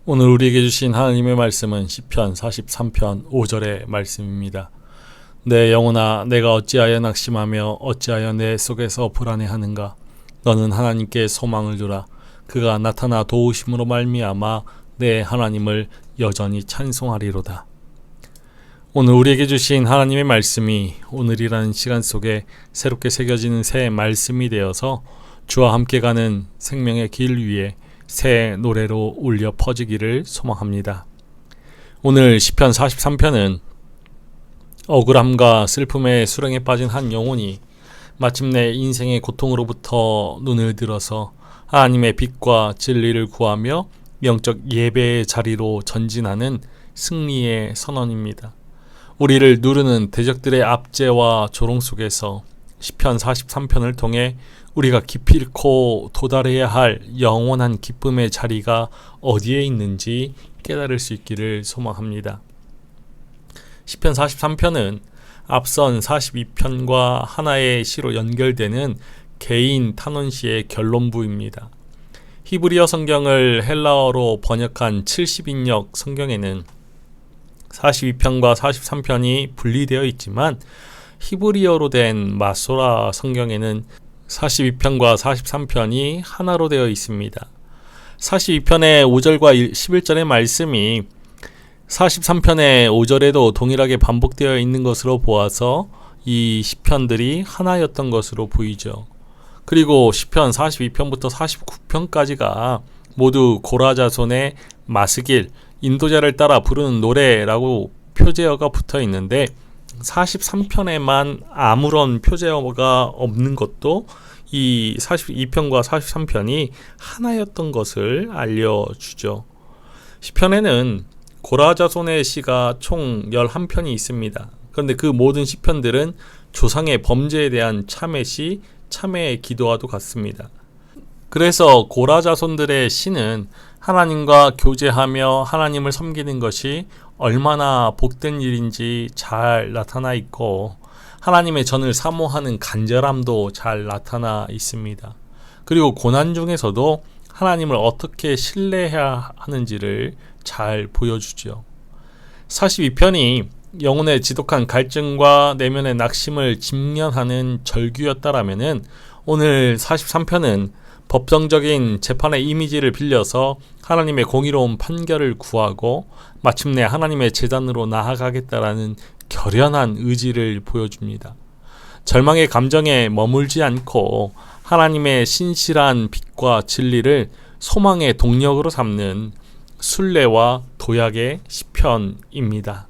오늘 우리에게 주신 하나님의 말씀은 시편 43편 5절의 말씀입니다. 내 영혼아, 내가 어찌하여 낙심하며 어찌하여 내 속에서 불안해하는가? 너는 하나님께 소망을 두라. 그가 나타나 도우심으로 말미암아 내 하나님을 여전히 찬송하리로다. 오늘 우리에게 주신 하나님의 말씀이 오늘이라는 시간 속에 새롭게 새겨지는 새 말씀이 되어서 주와 함께 가는 생명의 길 위에 새 노래로 울려 퍼지기를 소망합니다. 오늘 시편 43편은 억울함과 슬픔의 수렁에 빠진 한 영혼이 마침내 인생의 고통으로부터 눈을 들어서 하나님의 빛과 진리를 구하며 영적 예배의 자리로 전진하는 승리의 선언입니다. 우리를 누르는 대적들의 압제와 조롱 속에서 시편 43편을 통해 우리가 기필코 도달해야 할 영원한 기쁨의 자리가 어디에 있는지 깨달을 수 있기를 소망합니다. 시편 43편은 앞선 42편과 하나의 시로 연결되는 개인 탄원시의 결론부입니다. 히브리어 성경을 헬라어로 번역한 70인역 성경에는 42편과 43편이 분리되어 있지만 히브리어로 된 마소라 성경에는 42편과 43편이 하나로 되어 있습니다. 42편의 5절과 11절의 말씀이 43편의 5절에도 동일하게 반복되어 있는 것으로 보아서 이 시편들이 하나였던 것으로 보이죠. 그리고 시편 42편부터 49편까지가 모두 고라 자손의 마스길, 인도자를 따라 부르는 노래라고 표제어가 붙어 있는데 43편에만 아무런 표제어가 없는 것도 이 42편과 43편이 하나였던 것을 알려주죠. 시편에는 고라 자손의 시가 총 11편이 있습니다. 그런데 그 모든 시편들은 조상의 범죄에 대한 참회시, 참회의 기도와도 같습니다. 그래서 고라 자손들의 시는 하나님과 교제하며 하나님을 섬기는 것이 얼마나 복된 일인지 잘 나타나 있고 하나님의 전을 사모하는 간절함도 잘 나타나 있습니다. 그리고 고난 중에서도 하나님을 어떻게 신뢰해야 하는지를 잘 보여주죠. 42편이 영혼의 지독한 갈증과 내면의 낙심을 직면하는 절규였다라면은 오늘 43편은 법정적인 재판의 이미지를 빌려서 하나님의 공의로운 판결을 구하고 마침내 하나님의 제단으로 나아가겠다라는 결연한 의지를 보여줍니다. 절망의 감정에 머물지 않고 하나님의 신실한 빛과 진리를 소망의 동력으로 삼는 순례와 도약의 시편입니다.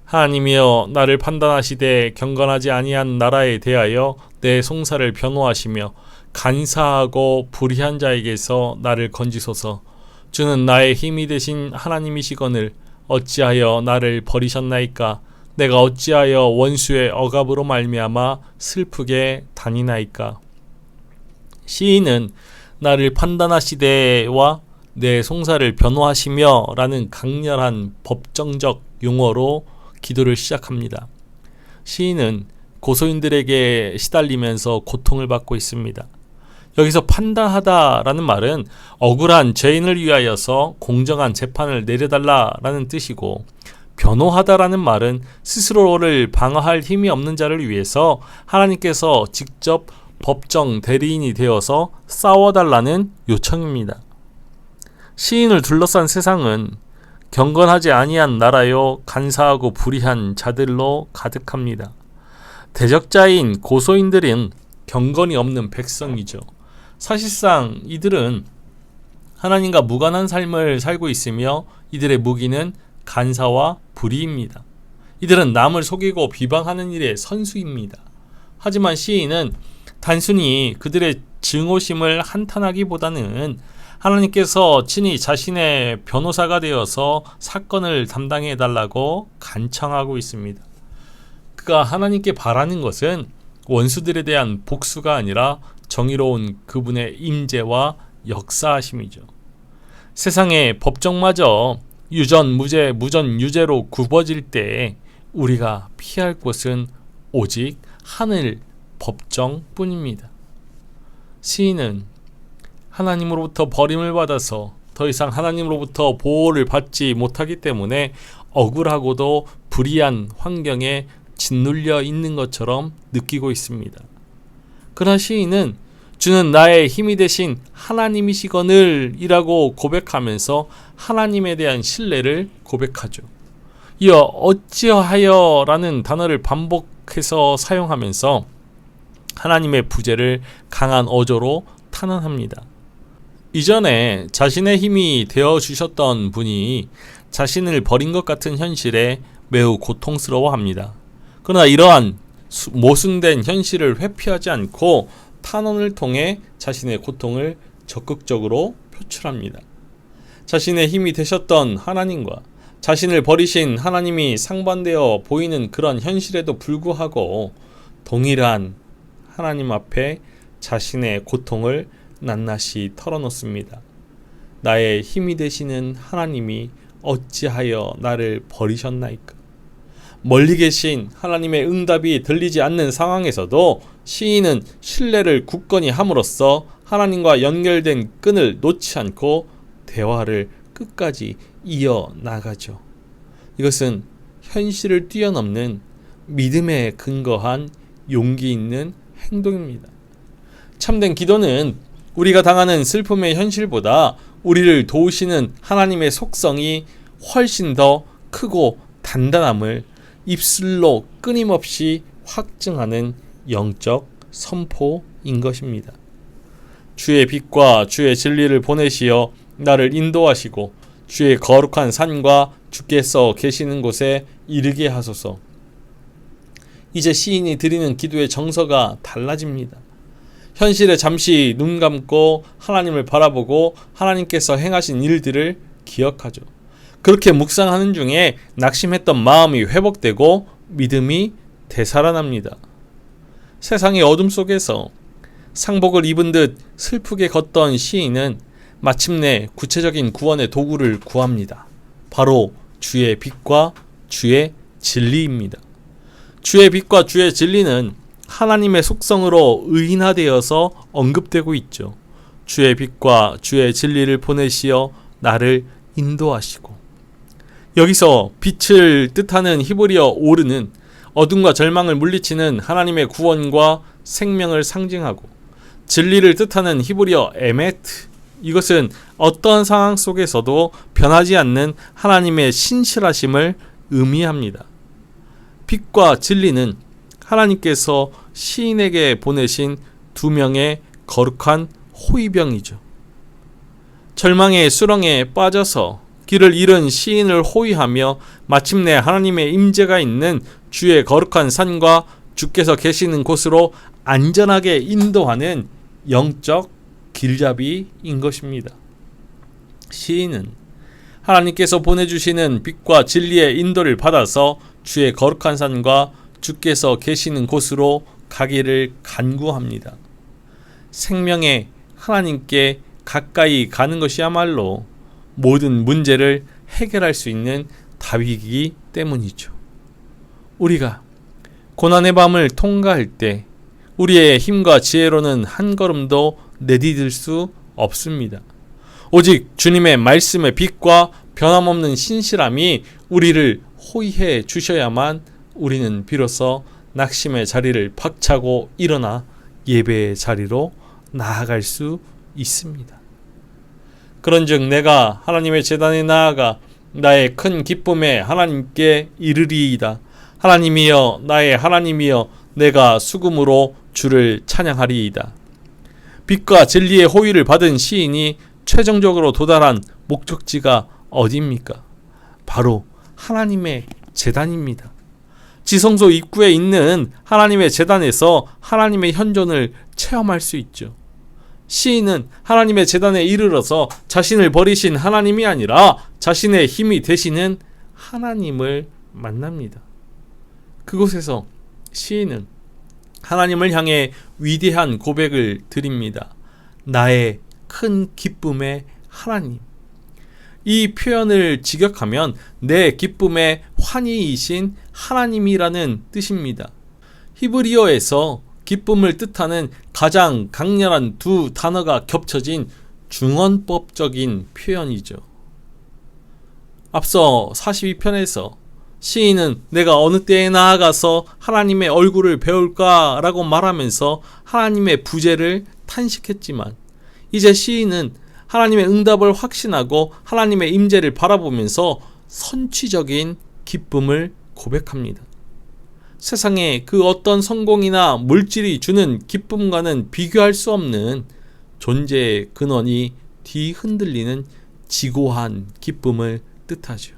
하나님이여, 나를 판단하시되 경건하지 아니한 나라에 대하여 내 송사를 변호하시며 간사하고 불의한 자에게서 나를 건지소서. 주는 나의 힘이 되신 하나님이시거늘 어찌하여 나를 버리셨나이까? 내가 어찌하여 원수의 억압으로 말미암아 슬프게 다니나이까? 시인은 나를 판단하시되와 내 송사를 변호하시며 라는 강렬한 법정적 용어로 기도를 시작합니다. 시인은 고소인들에게 시달리면서 고통을 받고 있습니다. 여기서 판단하다라는 말은 억울한 죄인을 위하여서 공정한 재판을 내려달라라는 뜻이고, 변호하다라는 말은 스스로를 방어할 힘이 없는 자를 위해서 하나님께서 직접 법정 대리인이 되어서 싸워달라는 요청입니다. 시인을 둘러싼 세상은 경건하지 아니한 나라요 간사하고 불의한 자들로 가득합니다. 대적자인 고소인들은 경건이 없는 백성이죠. 사실상 이들은 하나님과 무관한 삶을 살고 있으며 이들의 무기는 간사와 불의입니다. 이들은 남을 속이고 비방하는 일의 선수입니다. 하지만 시인은 단순히 그들의 증오심을 한탄하기보다는 하나님께서 친히 자신의 변호사가 되어서 사건을 담당해 달라고 간청하고 있습니다. 그가 하나님께 바라는 것은 원수들에 대한 복수가 아니라 정의로운 그분의 임재와 역사하심이죠. 세상의 법정마저 유전, 무죄, 무전, 유죄로 굽어질 때 우리가 피할 곳은 오직 하늘 법정뿐입니다. 시인은 하나님으로부터 버림을 받아서 더 이상 하나님으로부터 보호를 받지 못하기 때문에 억울하고도 불이한 환경에 짓눌려 있는 것처럼 느끼고 있습니다. 그러나 시인은 주는 나의 힘이 되신 하나님이시거늘 이라고 고백하면서 하나님에 대한 신뢰를 고백하죠. 이어 어찌하여 라는 단어를 반복해서 사용하면서 하나님의 부재를 강한 어조로 탄원합니다. 이전에 자신의 힘이 되어주셨던 분이 자신을 버린 것 같은 현실에 매우 고통스러워합니다. 그러나 이러한 모순된 현실을 회피하지 않고 탄원을 통해 자신의 고통을 적극적으로 표출합니다. 자신의 힘이 되셨던 하나님과 자신을 버리신 하나님이 상반되어 보이는 그런 현실에도 불구하고 동일한 하나님 앞에 자신의 고통을 낱낱이 털어놓습니다. 나의 힘이 되시는 하나님이 어찌하여 나를 버리셨나이까. 멀리 계신 하나님의 응답이 들리지 않는 상황에서도 시인은 신뢰를 굳건히 함으로써 하나님과 연결된 끈을 놓지 않고 대화를 끝까지 이어나가죠. 이것은 현실을 뛰어넘는 믿음에 근거한 용기 있는 행동입니다. 참된 기도는 우리가 당하는 슬픔의 현실보다 우리를 도우시는 하나님의 속성이 훨씬 더 크고 단단함을 입술로 끊임없이 확증하는 영적 선포인 것입니다. 주의 빛과 주의 진리를 보내시어 나를 인도하시고 주의 거룩한 산과 주께서 계시는 곳에 이르게 하소서. 이제 시인이 드리는 기도의 정서가 달라집니다. 현실에 잠시 눈 감고 하나님을 바라보고 하나님께서 행하신 일들을 기억하죠. 그렇게 묵상하는 중에 낙심했던 마음이 회복되고 믿음이 되살아납니다. 세상의 어둠 속에서 상복을 입은 듯 슬프게 걷던 시인은 마침내 구체적인 구원의 도구를 구합니다. 바로 주의 빛과 주의 진리입니다. 주의 빛과 주의 진리는 하나님의 속성으로 의인화되어서 언급되고 있죠. 주의 빛과 주의 진리를 보내시어 나를 인도하시고. 여기서 빛을 뜻하는 히브리어 오르는 어둠과 절망을 물리치는 하나님의 구원과 생명을 상징하고, 진리를 뜻하는 히브리어 에메트, 이것은 어떠한 상황 속에서도 변하지 않는 하나님의 신실하심을 의미합니다. 빛과 진리는 하나님께서 시인에게 보내신 두 명의 거룩한 호위병이죠. 절망의 수렁에 빠져서 길을 잃은 시인을 호위하며 마침내 하나님의 임재가 있는 주의 거룩한 산과 주께서 계시는 곳으로 안전하게 인도하는 영적 길잡이인 것입니다. 시인은 하나님께서 보내주시는 빛과 진리의 인도를 받아서 주의 거룩한 산과 주께서 계시는 곳으로 가기를 간구합니다. 생명의 하나님께 가까이 가는 것이야말로 모든 문제를 해결할 수 있는 답이기 때문이죠. 우리가 고난의 밤을 통과할 때 우리의 힘과 지혜로는 한 걸음도 내디딜 수 없습니다. 오직 주님의 말씀의 빛과 변함없는 신실함이 우리를 호위해 주셔야만 우리는 비로소 낙심의 자리를 박차고 일어나 예배의 자리로 나아갈 수 있습니다. 그런즉 내가 하나님의 제단에 나아가 나의 큰 기쁨에 하나님께 이르리이다. 하나님이여, 나의 하나님이여, 내가 수금으로 주를 찬양하리이다. 빛과 진리의 호위를 받은 시인이 최종적으로 도달한 목적지가 어디입니까? 바로 하나님의 제단입니다. 지성소 입구에 있는 하나님의 제단에서 하나님의 현존을 체험할 수 있죠. 시인은 하나님의 제단에 이르러서 자신을 버리신 하나님이 아니라 자신의 힘이 되시는 하나님을 만납니다. 그곳에서 시인은 하나님을 향해 위대한 고백을 드립니다. 나의 큰 기쁨의 하나님. 이 표현을 직역하면 내 기쁨의 환희이신 하나님이라는 뜻입니다. 히브리어에서 기쁨을 뜻하는 가장 강렬한 두 단어가 겹쳐진 중언법적인 표현이죠. 앞서 42편에서 시인은 내가 어느 때에 나아가서 하나님의 얼굴을 배울까 라고 말하면서 하나님의 부재를 탄식했지만, 이제 시인은 하나님의 응답을 확신하고 하나님의 임재를 바라보면서 선취적인 기쁨을 고백합니다. 세상에 그 어떤 성공이나 물질이 주는 기쁨과는 비교할 수 없는 존재의 근원이 뒤흔들리는 지고한 기쁨을 뜻하죠.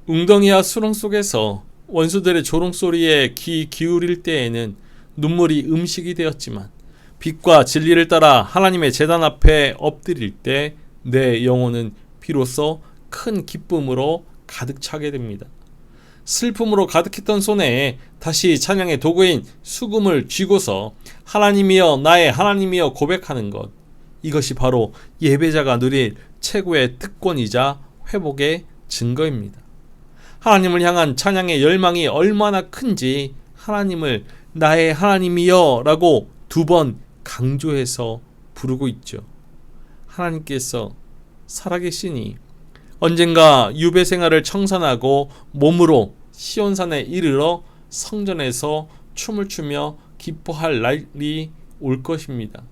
웅덩이와 수렁 속에서 원수들의 조롱소리에 귀 기울일 때에는 눈물이 음식이 되었지만, 빛과 진리를 따라 하나님의 제단 앞에 엎드릴 때 내 영혼은 비로소 큰 기쁨으로 가득 차게 됩니다. 슬픔으로 가득했던 손에 다시 찬양의 도구인 수금을 쥐고서 하나님이여 나의 하나님이여 고백하는 것, 이것이 바로 예배자가 누릴 최고의 특권이자 회복의 증거입니다. 하나님을 향한 찬양의 열망이 얼마나 큰지 하나님을 나의 하나님이여 라고 2번 강조해서 부르고 있죠. 하나님께서 살아계시니 언젠가 유배 생활을 청산하고 몸으로 시온산에 이르러 성전에서 춤을 추며 기뻐할 날이 올 것입니다.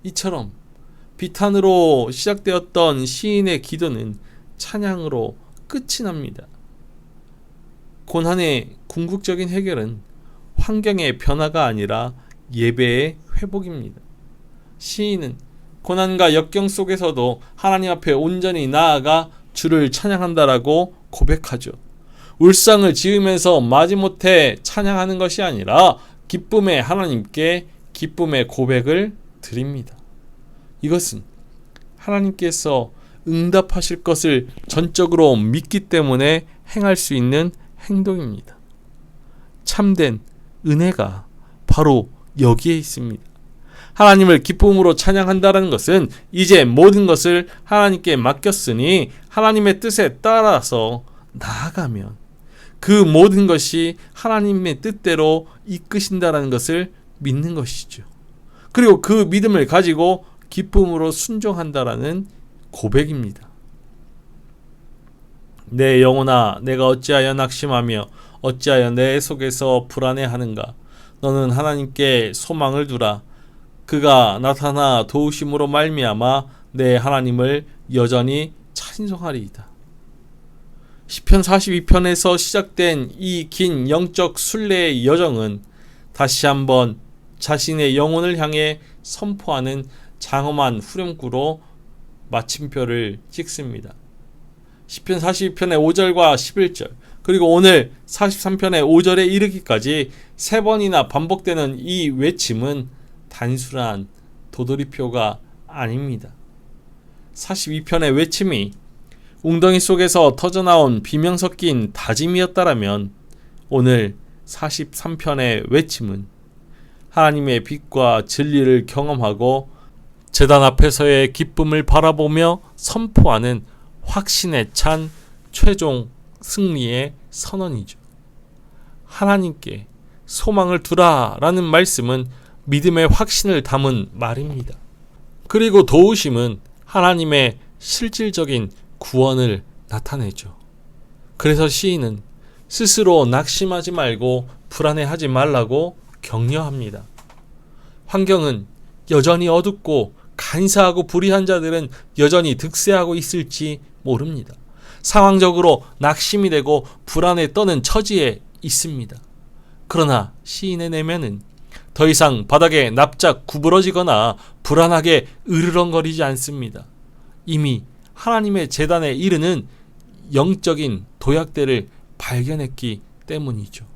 이처럼 비탄으로 시작되었던 시인의 기도는 찬양으로 끝이 납니다. 고난의 궁극적인 해결은 환경의 변화가 아니라 예배의 회복입니다. 시인은 고난과 역경 속에서도 하나님 앞에 온전히 나아가 주를 찬양한다라고 고백하죠. 울상을 지으면서 마지못해 찬양하는 것이 아니라 기쁨의 하나님께 기쁨의 고백을 드립니다. 이것은 하나님께서 응답하실 것을 전적으로 믿기 때문에 행할 수 있는 행동입니다. 참된 은혜가 바로 여기에 있습니다. 하나님을 기쁨으로 찬양한다는 것은 이제 모든 것을 하나님께 맡겼으니 하나님의 뜻에 따라서 나아가면 그 모든 것이 하나님의 뜻대로 이끄신다는 것을 믿는 것이죠. 그리고 그 믿음을 가지고 기쁨으로 순종한다라는 고백입니다. 내 영혼아, 내가 어찌하여 낙심하며 어찌하여 내 속에서 불안해하는가? 너는 하나님께 소망을 두라. 그가 나타나 도우심으로 말미암아 내 하나님을 여전히 찬송하리이다. 시편 42편에서 시작된 이 긴 영적 순례의 여정은 다시 한번 자신의 영혼을 향해 선포하는 장엄한 후렴구로 마침표를 찍습니다. 시편 42편의 5절과 11절, 그리고 오늘 43편의 5절에 이르기까지 3번이나 반복되는 이 외침은 단순한 도돌이표가 아닙니다. 42편의 외침이 웅덩이 속에서 터져나온 비명 섞인 다짐이었다라면, 오늘 43편의 외침은 하나님의 빛과 진리를 경험하고 제단 앞에서의 기쁨을 바라보며 선포하는 확신에 찬 최종 승리의 선언이죠. 하나님께 소망을 두라 라는 말씀은 믿음의 확신을 담은 말입니다. 그리고 도우심은 하나님의 실질적인 구원을 나타내죠. 그래서 시인은 스스로 낙심하지 말고 불안해하지 말라고 격려합니다. 환경은 여전히 어둡고 간사하고 불의한 자들은 여전히 득세하고 있을지 모릅니다. 상황적으로 낙심이 되고 불안에 떠는 처지에 있습니다. 그러나 시인의 내면은 더 이상 바닥에 납작 구부러지거나 불안하게 으르렁거리지 않습니다. 이미 하나님의 제단에 이르는 영적인 도약대를 발견했기 때문이죠.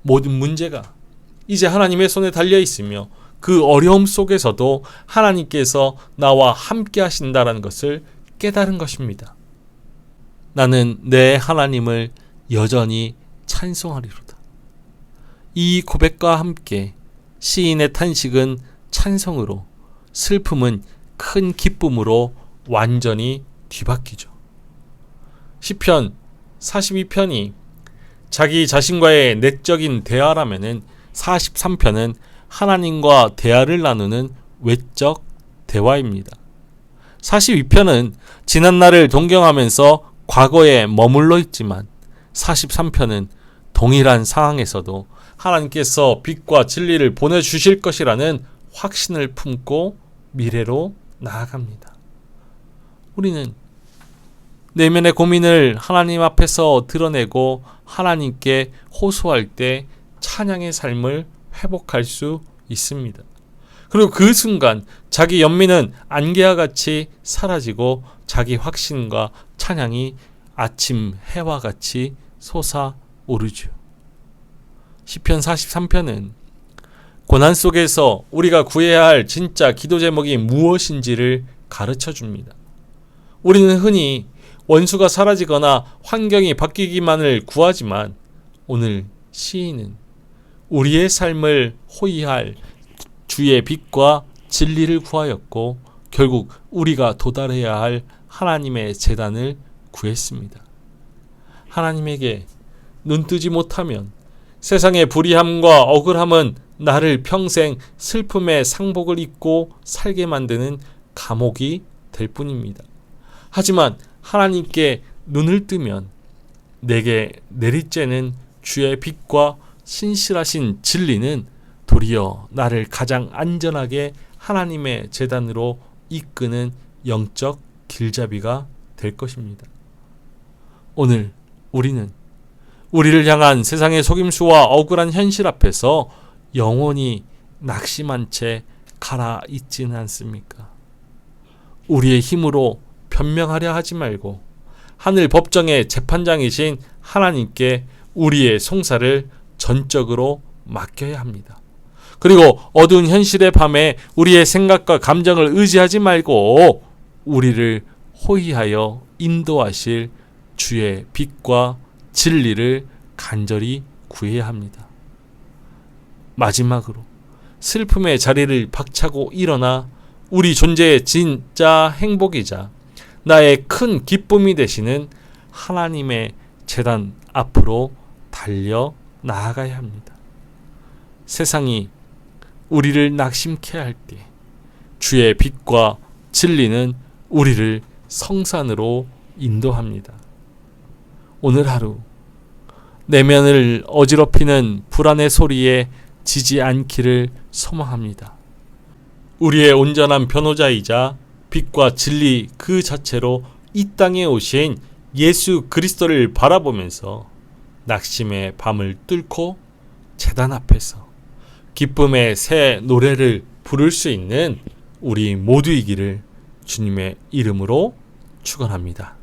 모든 문제가 이제 하나님의 손에 달려 있으며 그 어려움 속에서도 하나님께서 나와 함께 하신다는 것을 깨달은 것입니다. 나는 내 하나님을 여전히 찬송하리로다. 이 고백과 함께 시인의 탄식은 찬송으로, 슬픔은 큰 기쁨으로 완전히 뒤바뀌죠. 시편 42편이 자기 자신과의 내적인 대화라면은 43편은 하나님과 대화를 나누는 외적 대화입니다. 42편은 지난날을 동경하면서 과거에 머물러 있지만 43편은 동일한 상황에서도 하나님께서 빛과 진리를 보내주실 것이라는 확신을 품고 미래로 나아갑니다. 우리는 내면의 고민을 하나님 앞에서 드러내고 하나님께 호소할 때 찬양의 삶을 회복할 수 있습니다. 그리고 그 순간 자기 연민은 안개와 같이 사라지고 자기 확신과 찬양이 아침 해와 같이 솟아오르죠. 시편 43편은 고난 속에서 우리가 구해야 할 진짜 기도 제목이 무엇인지를 가르쳐 줍니다. 우리는 흔히 원수가 사라지거나 환경이 바뀌기만을 구하지만 오늘 시인은 우리의 삶을 호위할 주의 빛과 진리를 구하였고 결국 우리가 도달해야 할 하나님의 제단을 구했습니다. 하나님에게 눈뜨지 못하면 세상의 불의함과 억울함은 나를 평생 슬픔의 상복을 입고 살게 만드는 감옥이 될 뿐입니다. 하지만 하나님께 눈을 뜨면 내게 내리쬐는 주의 빛과 신실하신 진리는 도리어 나를 가장 안전하게 하나님의 제단으로 이끄는 영적 길잡이가 될 것입니다. 오늘 우리는 우리를 향한 세상의 속임수와 억울한 현실 앞에서 영원히 낙심한 채 가라앉지는 않습니까? 우리의 힘으로 변명하려 하지 말고 하늘 법정의 재판장이신 하나님께 우리의 송사를 전적으로 맡겨야 합니다. 그리고 어두운 현실의 밤에 우리의 생각과 감정을 의지하지 말고 우리를 호위하여 인도하실 주의 빛과 진리를 간절히 구해야 합니다. 마지막으로 슬픔의 자리를 박차고 일어나 우리 존재의 진짜 행복이자 나의 큰 기쁨이 되시는 하나님의 제단 앞으로 달려 나아가야 합니다. 세상이 우리를 낙심케 할 때 주의 빛과 진리는 우리를 성산으로 인도합니다. 오늘 하루 내면을 어지럽히는 불안의 소리에 지지 않기를 소망합니다. 우리의 온전한 변호자이자 빛과 진리 그 자체로 이 땅에 오신 예수 그리스도를 바라보면서 낙심의 밤을 뚫고 제단 앞에서 기쁨의 새 노래를 부를 수 있는 우리 모두이기를 주님의 이름으로 축원합니다.